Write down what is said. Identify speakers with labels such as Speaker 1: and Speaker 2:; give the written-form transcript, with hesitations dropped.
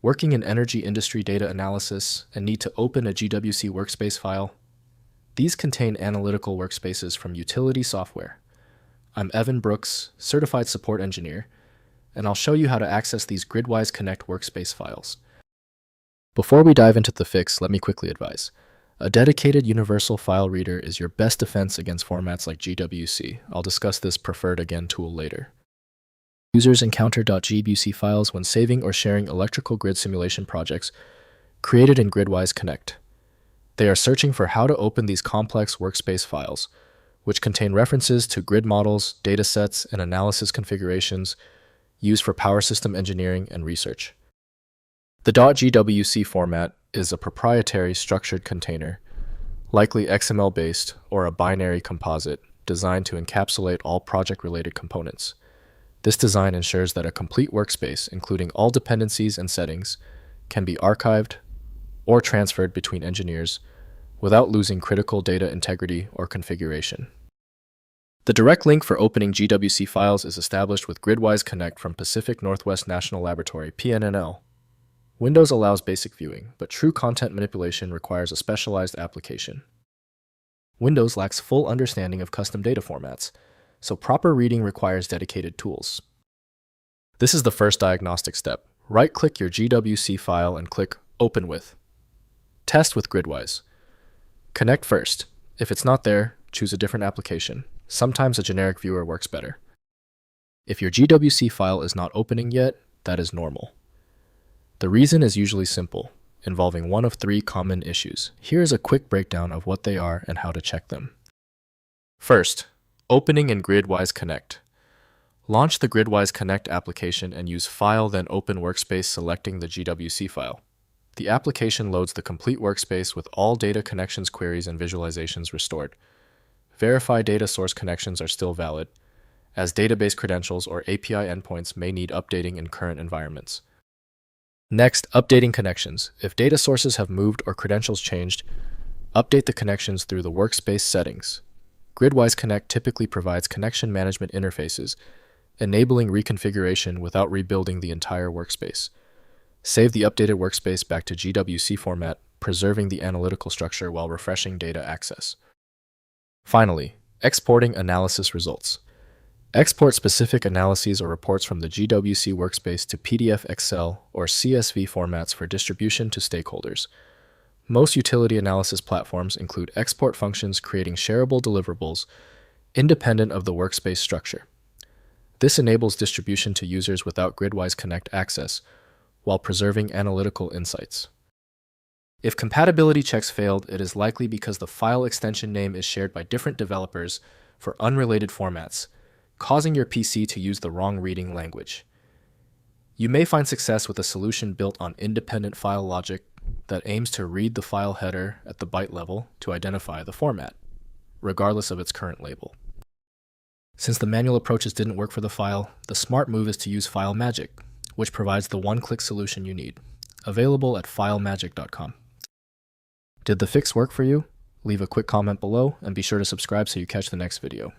Speaker 1: Working in energy industry data analysis and need to open a GWC Workspace file? These contain analytical workspaces from utility software. I'm Evan Brooks, Certified Support Engineer, and I'll show you how to access these GridWise Connect workspace files. Before we dive into the fix, let me quickly advise. A dedicated universal file reader is your best defense against formats like GWC. I'll discuss this preferred again tool later. Users encounter .GWC files when saving or sharing electrical grid simulation projects created in GridWise Connect. They are searching for how to open these complex workspace files, which contain references to grid models, datasets, and analysis configurations used for power system engineering and research. The .GWC format is a proprietary structured container, likely XML-based or a binary composite, designed to encapsulate all project-related components. This design ensures that a complete workspace, including all dependencies and settings, can be archived or transferred between engineers without losing critical data integrity or configuration. The direct link for opening GWC files is established with GridWise Connect from Pacific Northwest National Laboratory, PNNL. Windows allows basic viewing, but true content manipulation requires a specialized application. Windows lacks full understanding of custom data formats, so proper reading requires dedicated tools. This is the first diagnostic step. Right-click your GWC file and click Open With. Test with GridWise. Connect first. If it's not there, choose a different application. Sometimes a generic viewer works better. If your GWC file is not opening yet, that is normal. The reason is usually simple, involving one of three common issues. Here is a quick breakdown of what they are and how to check them. First, opening in GridWise Connect. Launch the GridWise Connect application and use File then Open Workspace, selecting the GWC file. The application loads the complete workspace with all data connections, queries, and visualizations restored. Verify data source connections are still valid, as database credentials or API endpoints may need updating in current environments. Next, updating connections. If data sources have moved or credentials changed, update the connections through the workspace settings. GridWise Connect typically provides connection management interfaces, enabling reconfiguration without rebuilding the entire workspace. Save the updated workspace back to GWC format, preserving the analytical structure while refreshing data access. Finally, exporting analysis results. Export specific analyses or reports from the GWC workspace to PDF, Excel, or CSV formats for distribution to stakeholders. Most utility analysis platforms include export functions, creating shareable deliverables independent of the workspace structure. This enables distribution to users without GridWise Connect access, while preserving analytical insights. If compatibility checks failed, it is likely because the file extension name is shared by different developers for unrelated formats, causing your PC to use the wrong reading language. You may find success with a solution built on independent file logic that aims to read the file header at the byte level to identify the format, regardless of its current label. Since the manual approaches didn't work for the file, the smart move is to use File Magic, which provides the one-click solution you need, available at filemagic.com. Did the fix work for you? Leave a quick comment below and be sure to subscribe so you catch the next video.